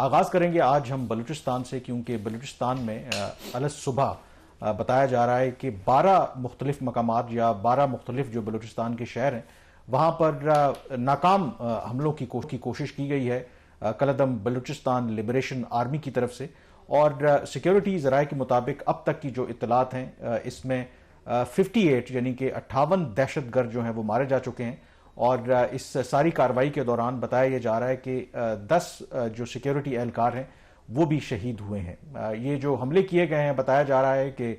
آغاز کریں گے آج ہم بلوچستان سے، کیونکہ بلوچستان میں صبح بتایا جا رہا ہے کہ 12 مختلف مقامات یا 12 مختلف جو بلوچستان کے شہر ہیں وہاں پر ناکام حملوں کی کوشش کی گئی ہے کالعدم بلوچستان لبریشن آرمی کی طرف سے، اور سیکیورٹی ذرائع کے مطابق اب تک کی جو اطلاعات ہیں اس میں 58 یعنی کہ 58 دہشت گرد جو ہیں وہ مارے جا چکے ہیں، اور اس ساری کارروائی کے دوران بتایا یہ جا رہا ہے کہ 10 جو سیکیورٹی اہلکار ہیں وہ بھی شہید ہوئے ہیں۔ یہ جو حملے کیے گئے ہیں بتایا جا رہا ہے کہ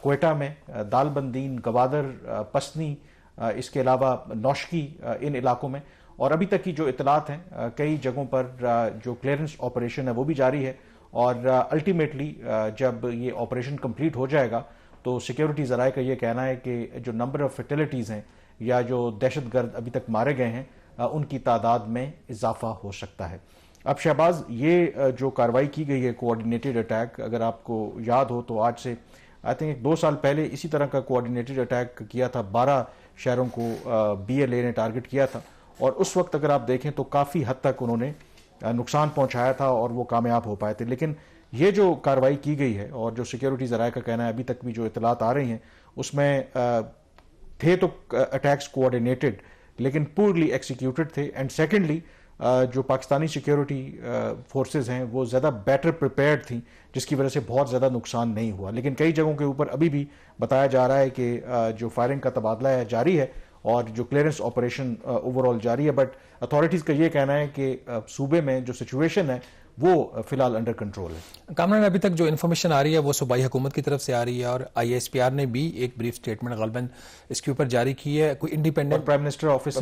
کوئٹہ میں دال بندین، گوادر، پسنی، اس کے علاوہ نوشکی، ان علاقوں میں، اور ابھی تک کی جو اطلاعات ہیں کئی جگہوں پر جو کلیئرنس آپریشن ہے وہ بھی جاری ہے، اور الٹیمیٹلی جب یہ آپریشن کمپلیٹ ہو جائے گا تو سیکیورٹی ذرائع کا یہ کہنا ہے کہ جو نمبر آف فیٹلٹیز ہیں یا جو دہشت گرد ابھی تک مارے گئے ہیں ان کی تعداد میں اضافہ ہو سکتا ہے۔ اب شہباز، یہ جو کارروائی کی گئی ہے کوآرڈینیٹڈ اٹیک، اگر آپ کو یاد ہو تو آج سے آئی تھنک 2 سال پہلے اسی طرح کا کوآرڈینیٹڈ اٹیک کیا تھا، 12 شہروں کو BLA نے ٹارگٹ کیا تھا، اور اس وقت اگر آپ دیکھیں تو کافی حد تک انہوں نے نقصان پہنچایا تھا اور وہ کامیاب ہو پائے تھے۔ لیکن یہ جو کارروائی کی گئی ہے اور جو سیکیورٹی ذرائع کا کہنا ہے ابھی تک بھی جو اطلاعات آ رہی ہیں اس میں تھے تو اٹیکس کوآرڈینیٹڈ لیکن پورلی ایکسیکیوٹڈ تھے، اینڈ سیکنڈلی جو پاکستانی سیکیورٹی فورسز ہیں وہ زیادہ بیٹر پریپیئرڈ تھیں، جس کی وجہ سے بہت زیادہ نقصان نہیں ہوا۔ لیکن کئی جگہوں کے اوپر ابھی بھی بتایا جا رہا ہے کہ جو فائرنگ کا تبادلہ ہے جاری ہے اور جو کلیئرنس آپریشن اوور آل جاری ہے، بٹ اتھارٹیز کا یہ کہنا ہے کہ صوبے میں جو سچویشن ہے وہ فی الحال انڈر کنٹرول ہے۔ کامران، ابھی تک جو انفارمیشن آ رہی ہے وہ صوبائی حکومت کی طرف سے آ رہی ہے، اور ISPR نے بھی ایک بریف سٹیٹمنٹ غالباً اس کے اوپر جاری کی ہے، کوئی انڈیپینڈنٹ پرائم منسٹر آفس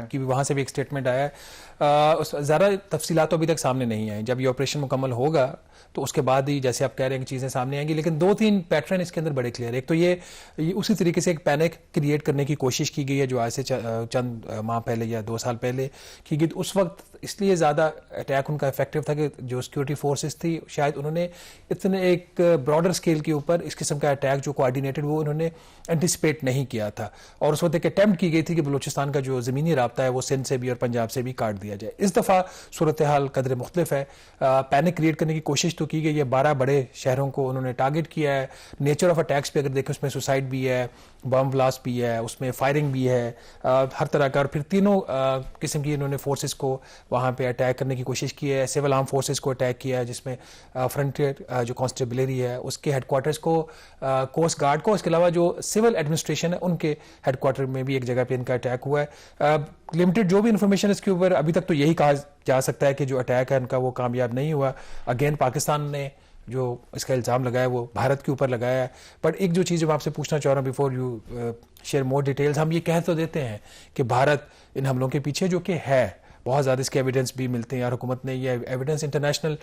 کی وہاں سے بھی ایک سٹیٹمنٹ آیا ہے۔ زیادہ تفصیلات تو ابھی تک سامنے نہیں آئیں، جب یہ آپریشن مکمل ہوگا تو اس کے بعد ہی جیسے آپ کہہ رہے ہیں کہ چیزیں سامنے آئیں گی، لیکن 2-3 پیٹرن اس کے اندر بڑے کلیئر ہے۔ ایک تو یہ اسی طریقے سے ایک پینک کریٹ کرنے کی کوشش کی گئی ہے جو آج سے چند ماہ پہلے یا 2 سال پہلے کی گئی، اس وقت اس لیے زیادہ اٹیک ان کا افیکٹو تھا کہ جو سیکورٹی فورسز تھی شاید انہوں نے اتنے ایک براڈر اسکیل کے اوپر اس قسم کا اٹیک جو کوآرڈینیٹڈ وہ انہوں نے اینٹیسپیٹ نہیں کیا تھا، اور اس وقت ایک اٹیمپٹ کی گئی تھی کہ بلوچستان کا جو زمینی رابطہ ہے وہ سندھ سے بھی اور پنجاب سے بھی کاٹ دیا جائے۔ اس دفعہ صورتحال قدر مختلف ہے، پینک کریٹ کرنے کی کوشش تو کی گئی ہے، 12 بڑے شہروں کو انہوں نے ٹارگٹ کیا ہے۔ نیچر آف اٹیکس پہ اگر دیکھیں اس میں سوسائڈ بھی ہے، بم بلاسٹ بھی ہے، اس میں فائرنگ بھی ہے، ہر طرح کا، اور پھر تینوں قسم کی انہوں نے فورسز کو وہاں پہ اٹیک کرنے کی کوشش کی ہے۔ سول آرم فورسز کو اٹیک کیا ہے جس میں فرنٹیئر جو کانسٹیبلری ہے اس کے ہیڈ کوارٹرز کو، کوسٹ گارڈ کو، اس کے علاوہ جو سول ایڈمنسٹریشن ہے ان کے ہیڈ کوارٹر میں بھی ایک جگہ پہ ان کا اٹیک ہوا ہے۔ لمیٹڈ جو بھی انفارمیشن اس کے اوپر ابھی تک تو یہی کہا جا سکتا ہے کہ جو اٹیک ہے ان کا وہ کامیاب نہیں ہوا۔ اگین پاکستان نے جو اس کا الزام لگایا وہ بھارت کے اوپر لگایا ہے، بٹ ایک جو چیز میں آپ سے پوچھنا چاہ رہا ہوں before you share more details, ہم یہ کہہ تو دیتے ہیں کہ بھارت ان حملوں کے پیچھے جو کہ ہے، بہت زیادہ اس کے ایویڈنس بھی ملتے ہیں، اور حکومت نے یہ ایویڈنس انٹرنیشنل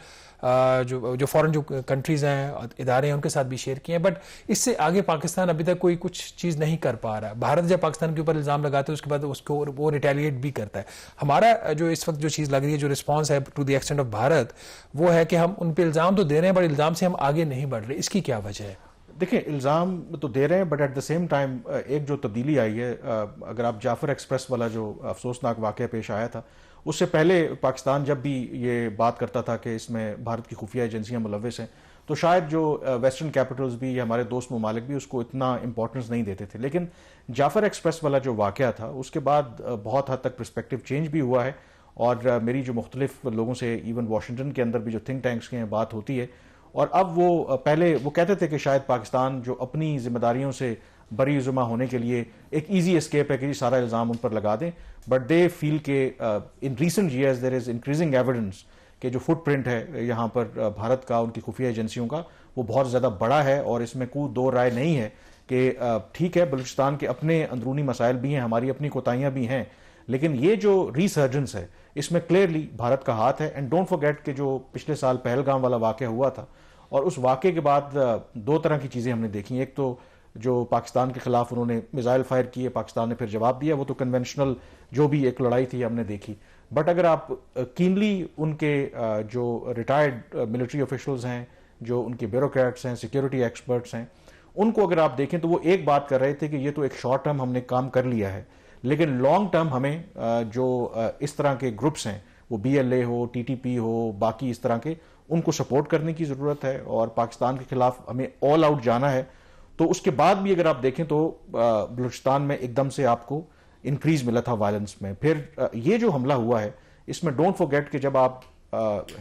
جو فورن جو کنٹریز ہیں ادارے ہیں ان کے ساتھ بھی شیئر کیے ہیں، بٹ اس سے آگے پاکستان ابھی تک کوئی کچھ چیز نہیں کر پا رہا۔ بھارت جب پاکستان کے اوپر الزام لگاتا ہے اس کے بعد اس کو وہ ریٹیلیٹ بھی کرتا ہے۔ ہمارا جو اس وقت جو چیز لگ رہی ہے، جو رسپانس ہے to the extent of Bharat, وہ ہے کہ ہم ان پہ الزام تو دے رہے ہیں بٹ الزام سے ہم آگے نہیں بڑھ رہے، اس کی کیا وجہ ہے؟ دیکھیں، الزام تو دے رہے ہیں but at the same time ایک جو تبدیلی آئی ہے، اگر آپ جعفر ایکسپریس والا جو افسوسناک واقعہ پیش آیا تھا اس سے پہلے پاکستان جب بھی یہ بات کرتا تھا کہ اس میں بھارت کی خفیہ ایجنسیاں ملوث ہیں تو شاید جو ویسٹرن کیپٹلز بھی یا ہمارے دوست ممالک بھی اس کو اتنا امپورٹنس نہیں دیتے تھے، لیکن جعفر ایکسپریس والا جو واقعہ تھا اس کے بعد بہت حد تک پرسپیکٹو چینج بھی ہوا ہے، اور میری جو مختلف لوگوں سے ایون واشنگٹن کے اندر بھی جو تھنک ٹینکس کے بات ہوتی ہے، اور اب وہ پہلے وہ کہتے تھے کہ شاید پاکستان جو اپنی ذمہ داریوں سے بری ذمہ ہونے کے لیے ایک ایزی اسکیپ ہے کہ سارا الزام ان پر لگا دیں، بٹ دے فیل کہ in recent years there is increasing evidence کہ جو فٹ پرنٹ ہے یہاں پر بھارت کا، ان کی خفیہ ایجنسیوں کا، وہ بہت زیادہ بڑا ہے، اور اس میں کوئی دو رائے نہیں ہے کہ ٹھیک ہے بلوچستان کے اپنے اندرونی مسائل بھی ہیں، ہماری اپنی کوتاہیاں بھی ہیں، لیکن یہ جو ریسرجنس ہے اس میں کلیئرلی بھارت کا ہاتھ ہے۔ اینڈ ڈونٹ فورگیٹ کہ جو پچھلے سال پہلگام والا واقعہ ہوا تھا، اور اس واقعے کے بعد 2 طرح کی چیزیں ہم نے دیکھی، ایک تو جو پاکستان کے خلاف انہوں نے میزائل فائر کیے، پاکستان نے پھر جواب دیا، وہ تو کنونشنل جو بھی ایک لڑائی تھی ہم نے دیکھی، بٹ اگر آپ کینلی ان کے جو ریٹائرڈ ملٹری آفیشلز ہیں، جو ان کے بیوروکریٹس ہیں، سیکیورٹی ایکسپرٹس ہیں، ان کو اگر آپ دیکھیں تو وہ ایک بات کر رہے تھے کہ یہ تو ایک شارٹ ٹرم ہم نے کام کر لیا ہے، لیکن لانگ ٹرم ہمیں جو اس طرح کے گروپس ہیں وہ BLA ہو, TTP ہو, باقی اس طرح کے, ان کو سپورٹ کرنے کی ضرورت ہے, اور پاکستان کے خلاف ہمیں آل آؤٹ جانا ہے. تو اس کے بعد بھی اگر آپ دیکھیں تو بلوچستان میں ایک دم سے آپ کو انکریز ملا تھا وائلنس میں. پھر یہ جو حملہ ہوا ہے اس میں ڈونٹ فورگیٹ کہ جب آپ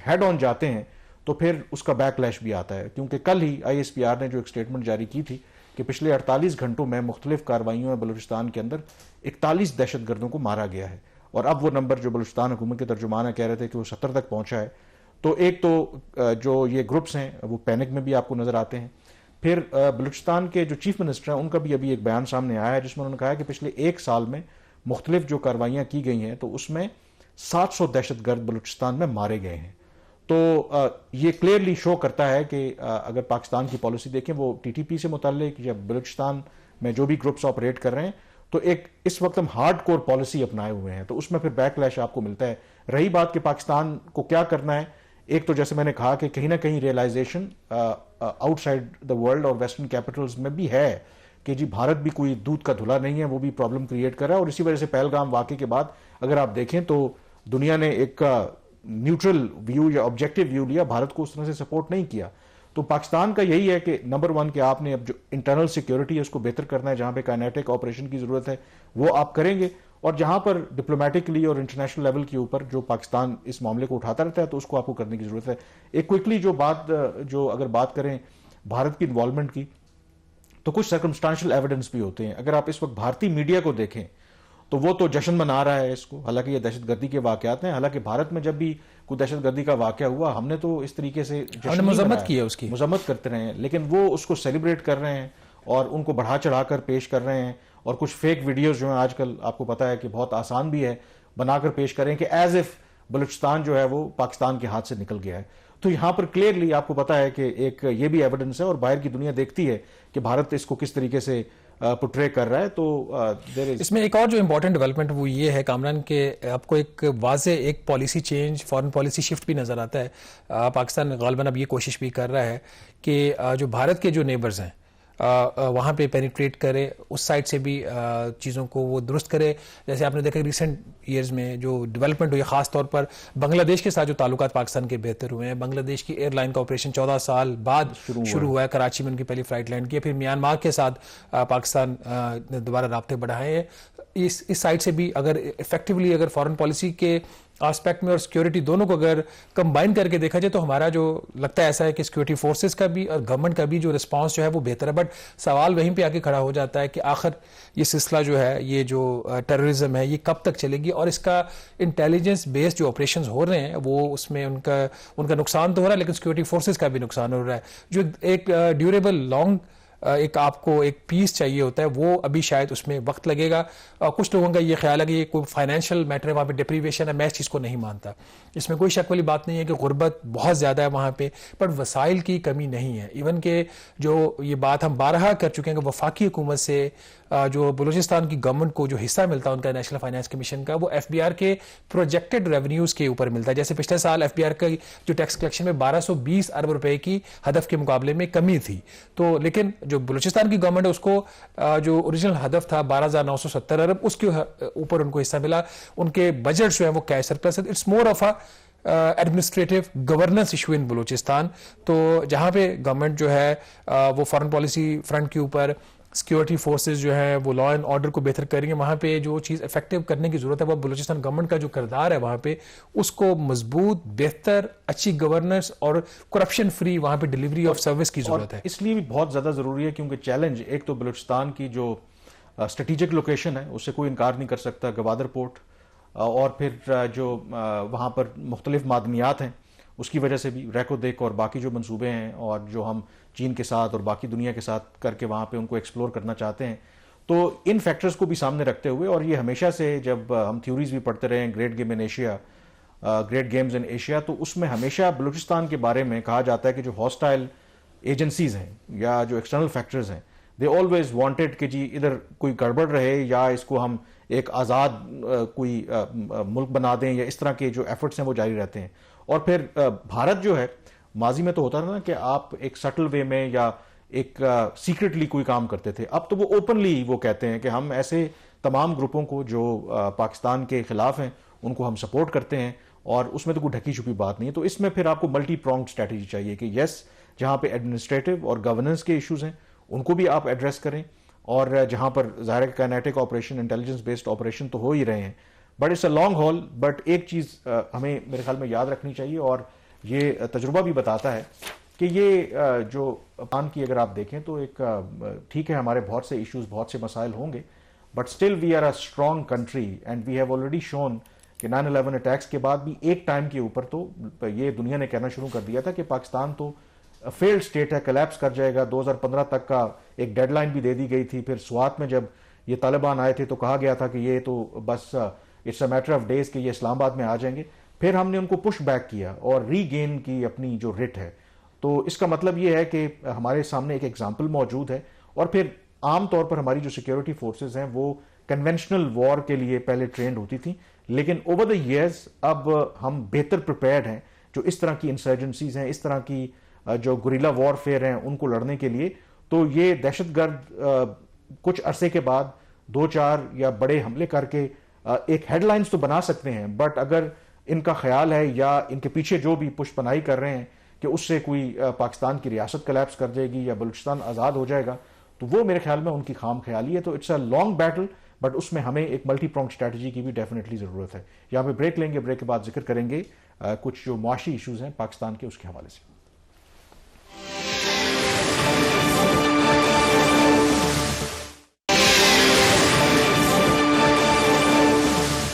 ہیڈ آن جاتے ہیں تو پھر اس کا بیک لیش بھی آتا ہے, کیونکہ کل ہی ISPR نے جو ایک سٹیٹمنٹ جاری کی تھی کہ پچھلے 48 گھنٹوں میں مختلف کارروائیوں میں بلوچستان کے اندر 41 دہشت گردوں کو مارا گیا ہے, اور اب وہ نمبر جو بلوچستان حکومت کے ترجمان کہہ رہے تھے کہ وہ 70 تک پہنچا ہے. تو ایک تو جو یہ گروپس ہیں وہ پینک میں بھی آپ کو نظر آتے ہیں. پھر بلوچستان کے جو چیف منسٹر ہیں ان کا بھی ابھی ایک بیان سامنے آیا ہے جس میں انہوں نے کہا کہ پچھلے ایک سال میں مختلف جو کارروائیاں کی گئی ہیں تو اس میں 700 دہشت گرد بلوچستان میں مارے گئے ہیں. تو یہ کلیئرلی شو کرتا ہے کہ اگر پاکستان کی پالیسی دیکھیں وہ TTP سے متعلق یا بلوچستان میں جو بھی گروپس آپریٹ کر رہے ہیں تو ایک اس وقت ہم ہارڈ کور پالیسی اپنائے ہوئے ہیں, تو اس میں پھر بیک لیش آپ کو ملتا ہے. رہی بات کہ پاکستان کو کیا کرنا ہے, ایک تو جیسے میں نے کہا کہ کہیں نہ کہیں realization outside the world اور ویسٹرن کیپٹلز میں بھی ہے کہ جی بھارت بھی کوئی دودھ کا دھلا نہیں ہے, وہ بھی پرابلم کریٹ کر رہا ہے. اور اسی وجہ سے پہلگام واقعے کے بعد اگر آپ دیکھیں تو دنیا نے ایک نیوٹرل ویو یا آبجیکٹو ویو لیا, بھارت کو اس طرح سے سپورٹ نہیں کیا. تو پاکستان کا یہی ہے کہ نمبر 1 کہ آپ نے اب جو انٹرنل سیکیورٹی ہے اس کو بہتر کرنا ہے, جہاں پہ کائنیٹک آپریشن کی ضرورت ہے وہ آپ کریں گے, اور جہاں پر ڈپلومیٹکلی اور انٹرنیشنل لیول کے اوپر جو پاکستان اس معاملے کو اٹھاتا رہتا ہے تو اس کو آپ کو کرنے کی ضرورت ہے. ایک کوئکلی جو اگر بات کریں بھارت کی انوالومنٹ کی تو کچھ سرکمسٹانشل ایویڈنس بھی ہوتے ہیں. اگر آپ اس وقت بھارتی میڈیا کو دیکھیں تو وہ تو جشن منا رہا ہے اس کو, حالانکہ یہ دہشت گردی کے واقعات ہیں. حالانکہ بھارت میں جب بھی کوئی دہشت گردی کا واقعہ ہوا ہم نے تو اس طریقے سے مذمت کی ہے, اس کی مذمت کرتے رہے ہیں, لیکن وہ اس کو سیلیبریٹ کر رہے ہیں اور ان کو بڑھا چڑھا کر پیش کر رہے ہیں. اور کچھ فیک ویڈیوز جو ہیں آج کل آپ کو پتا ہے کہ بہت آسان بھی ہے بنا کر پیش کریں کہ ایز اف بلوچستان جو ہے وہ پاکستان کے ہاتھ سے نکل گیا ہے. تو یہاں پر کلیئرلی آپ کو پتا ہے کہ ایک یہ بھی ایویڈنس ہے اور باہر کی دنیا دیکھتی ہے کہ بھارت اس کو کس طریقے سے پورٹرے کر رہا ہے. تو اس میں ایک اور جو امپورٹنٹ ڈیولپمنٹ وہ یہ ہے کامران کہ آپ کو ایک واضح ایک policy change, foreign policy shift بھی نظر آتا ہے. پاکستان غالباً اب یہ کوشش بھی کر رہا ہے کہ جو بھارت کے جو نیبرز ہیں وہاں پہ پینیٹریٹ کرے, اس سائڈ سے بھی چیزوں کو وہ درست کرے. جیسے آپ نے دیکھا ریسنٹ ایئرز میں جو ڈیولپمنٹ ہوئی خاص طور پر بنگلہ دیش کے ساتھ جو تعلقات پاکستان کے بہتر ہوئے ہیں. بنگلہ دیش کی ایئر لائن کا آپریشن 14 سال بعد شروع ہوا ہے, کراچی میں ان کی پہلی فلائٹ لینڈ کی. پھر میانمار کے ساتھ پاکستان نے دوبارہ رابطے بڑھائے ہیں. اس سائڈ سے بھی اگر افیکٹولی اگر فارن پالیسی کے آسپیکٹ میں اور سیکیورٹی دونوں کو اگر کمبائن کر کے دیکھا جائے تو ہمارا جو لگتا ہے ایسا ہے کہ سیکیورٹی فورسز کا بھی اور گورنمنٹ کا بھی جو رسپانس جو ہے وہ بہتر ہے. بٹ سوال وہیں پہ آ کے کھڑا ہو جاتا ہے کہ آخر یہ سلسلہ جو ہے یہ جو ٹیررزم ہے یہ کب تک چلے گی, اور اس کا انٹیلیجنس بیسڈ جو آپریشنز ہو رہے ہیں وہ اس میں ان کا نقصان تو ہو رہا ہے لیکن سیکیورٹی فورسز کا بھی نقصان ہو رہا ہے. جو ایک ڈیوریبل لانگ ایک آپ کو ایک پیس چاہیے ہوتا ہے وہ ابھی شاید اس میں وقت لگے گا. کچھ لوگوں کا یہ خیال ہے کہ یہ کوئی فائنینشیل میٹر ہے, وہاں پہ ڈپریویشن ہے, میں اس چیز کو نہیں مانتا. اس میں کوئی شک والی بات نہیں ہے کہ غربت بہت زیادہ ہے وہاں پہ, پر وسائل کی کمی نہیں ہے. ایون کہ جو یہ بات ہم بارہا کر چکے ہیں کہ وفاقی حکومت سے جو بلوچستان کی گورنمنٹ کو جو حصہ ملتا ہے ان کا نیشنل فائنانس کمیشن کا, وہ FBR کے پروجیکٹڈ ریونیوز کے اوپر ملتا ہے. جیسے پچھلے سال FBR کا جو ٹیکس کلیکشن میں 1220 ارب روپے کی ہدف کے مقابلے میں کمی تھی. تو لیکن جو بلوچستان کی گورنمنٹ ہے اس کو جو اوریجنل ہدف تھا 12,970 ارب, اس کے اوپر ان کو حصہ ملا. ان کے بجٹ جو ہے وہ کیش سرپلس ہے. It's more of administrative governance issue in Balochistan. تو جہاں پہ گورنمنٹ جو ہے وہ فارن پالیسی فرنٹ کے اوپر سیکیورٹی فورسز جو ہے وہ لا اینڈ آرڈر کو بہتر کریں گے, وہاں پہ جو چیز افیکٹو کرنے کی ضرورت ہے وہ بلوچستان گورنمنٹ کا جو کردار ہے وہاں پہ اس کو مضبوط, بہتر, اچھی گورننس اور کرپشن فری وہاں پہ ڈیلیوری آف سروس کی ضرورت ہے. اس لیے بھی بہت زیادہ ضروری ہے کیونکہ چیلنج ایک تو بلوچستان کی جو اسٹریٹجک لوکیشن ہے اس سے کوئی انکار نہیں کر سکتا, گوادر پورٹ, اور پھر جو وہاں پر مختلف معدنیات ہیں اس کی وجہ سے بھی ریکو دیک اور باقی جو منصوبے ہیں اور جو ہم چین کے ساتھ اور باقی دنیا کے ساتھ کر کے وہاں پہ ان کو ایکسپلور کرنا چاہتے ہیں. تو ان فیکٹرز کو بھی سامنے رکھتے ہوئے, اور یہ ہمیشہ سے جب ہم تھیوریز بھی پڑھتے رہے ہیں گریٹ گیمز ان ایشیا, تو اس میں ہمیشہ بلوچستان کے بارے میں کہا جاتا ہے کہ جو ہاسٹائل ایجنسیز ہیں یا جو ایکسٹرنل فیکٹرز ہیں دے آلویز وانٹیڈ کہ جی ادھر کوئی گڑبڑ رہے یا اس کو ہم ایک آزاد کوئی ملک بنا دیں, یا اس طرح کے جو ایفرٹس ہیں وہ جاری رہتے ہیں. اور پھر بھارت جو ہے ماضی میں تو ہوتا تھا نا کہ آپ ایک سٹل وے میں یا ایک سیکرٹلی کوئی کام کرتے تھے, اب تو وہ اوپنلی وہ کہتے ہیں کہ ہم ایسے تمام گروپوں کو جو پاکستان کے خلاف ہیں ان کو ہم سپورٹ کرتے ہیں اور اس میں تو کوئی ڈھکی چھپی بات نہیں ہے. تو اس میں پھر آپ کو ملٹی پرونگڈ اسٹریٹجی چاہیے کہ یس جہاں پہ ایڈمنسٹریٹو اور گورننس کے ایشوز ہیں ان کو بھی آپ ایڈریس کریں, اور جہاں پر ظاہر kinetic operation, intelligence based operation تو ہو ہی رہے ہیں, but it's a long haul. But ایک چیز ہمیں میرے خیال میں یاد رکھنی چاہیے, اور یہ تجربہ بھی بتاتا ہے کہ یہ جو پان کی اگر آپ دیکھیں تو ایک ٹھیک ہے ہمارے بہت سے ایشوز, بہت سے مسائل ہوں گے, but still we are a strong country and we have already shown کہ 9/11 اٹیکس کے بعد بھی ایک ٹائم کے اوپر تو یہ دنیا نے کہنا شروع کر دیا تھا کہ پاکستان تو فیلڈ اسٹیٹ ہے, کولیپس کر جائے گا. 2015 تک کا ایک ڈیڈ لائن بھی دے دی گئی تھی. پھر سوات میں جب یہ طالبان آئے تھے تو کہا گیا تھا کہ یہ تو بس it's a matter of days کہ یہ اسلام آباد میں آ جائیں گے. پھر ہم نے ان کو پش بیک کیا اور ری گین کی اپنی جو رٹ ہے. تو اس کا مطلب یہ ہے کہ ہمارے سامنے ایک ایگزامپل موجود ہے. اور پھر عام طور پر ہماری جو سیکیورٹی فورسز ہیں وہ کنونشنل وار کے لیے پہلے ٹرینڈ ہوتی تھیں, لیکن اوور دا ایئرز اب ہم بہتر پریپیئرڈ ہیں جو اس طرح کی انسرجنسیز ہیں, اس طرح کی جو گوریلا وار فیئر ہیں ان کو لڑنے کے لیے. تو یہ دہشت گرد کچھ عرصے کے بعد 2-4 یا بڑے حملے کر کے ایک ہیڈ لائنز تو بنا سکتے ہیں, بٹ اگر ان کا خیال ہے یا ان کے پیچھے جو بھی پش پناہی کر رہے ہیں کہ اس سے کوئی پاکستان کی ریاست کولیپس کر جائے گی یا بلوچستان آزاد ہو جائے گا, تو وہ میرے خیال میں ان کی خام خیالی ہے. تو it's a long battle, but اس میں ہمیں ایک ملٹی پرونگ اسٹریٹجی کی بھی ڈیفینیٹلی ضرورت ہے. یہاں پہ بریک لیں گے, بریک کے بعد ذکر کریں گے کچھ جو معاشی ایشوز ہیں پاکستان کے اس کے حوالے سے.